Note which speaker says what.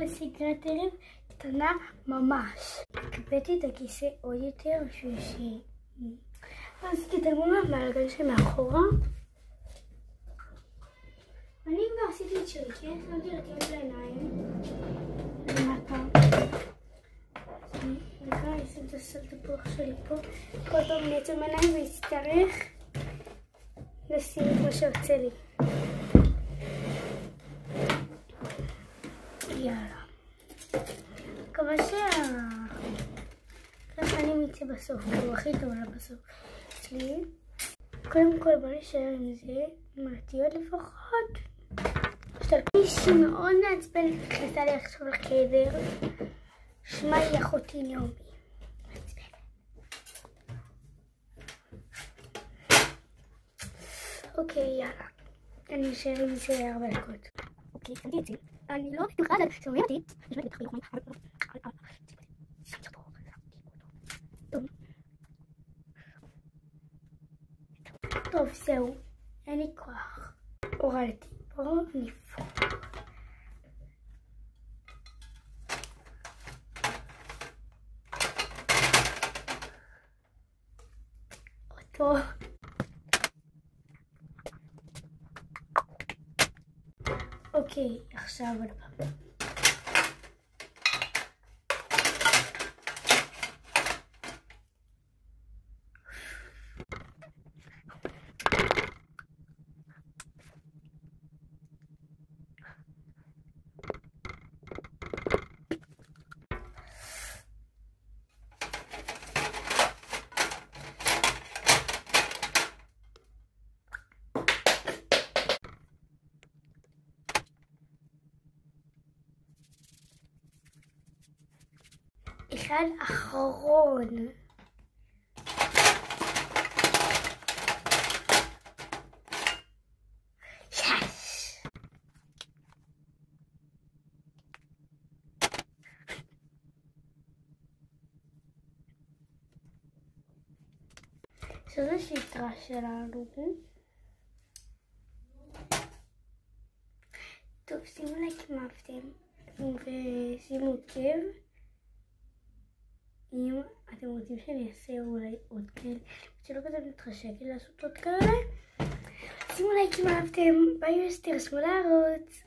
Speaker 1: בסגרת ערב קטנה ממש. הקפאתי את הכיסא עוד יותר בשביל ש... אז תתעלמו מהמעגל שמאחורה. אני כבר עשיתי את שלי, כן? שמתי לתיאום של העיניים. למטה. רגע, אני אשים את הסלטפוח שלי פה. כל פעם אני אצא מעיניים ויצטרך לשים את מה שיוצא לי. יאללה. מקווה ככה אני מצא בסוף, הוא הכי טוב לה בסוף. אצלי. קודם כל בוא נשאר עם זה, מעטיות לפחות. מישהי מאוד מעצבן נכנסה לי עכשיו לחדר. שמה היא אחותי נעמי. אוקיי, יאללה. אני אשאר עם זה 4 דקות. אוקיי, שמתי את זה. אני לא בטוחה על שומעים אותי. טוב, זהו. אין לי כוח. הורדתי. בואו נפרוק. אותו. אוקיי, עכשיו עוד פעם. אחד אחרון. יש. זו השיטה שלנו. טוב, שימו לייק אם אהבתם ושימו לב. אם אתם רוצים שאני אעשה אולי עוד כאלה, שלא כזה מתחשק לי לעשות עוד כאלה, שימו לייק אם אהבתם, ביי ותירשמו לערוץ.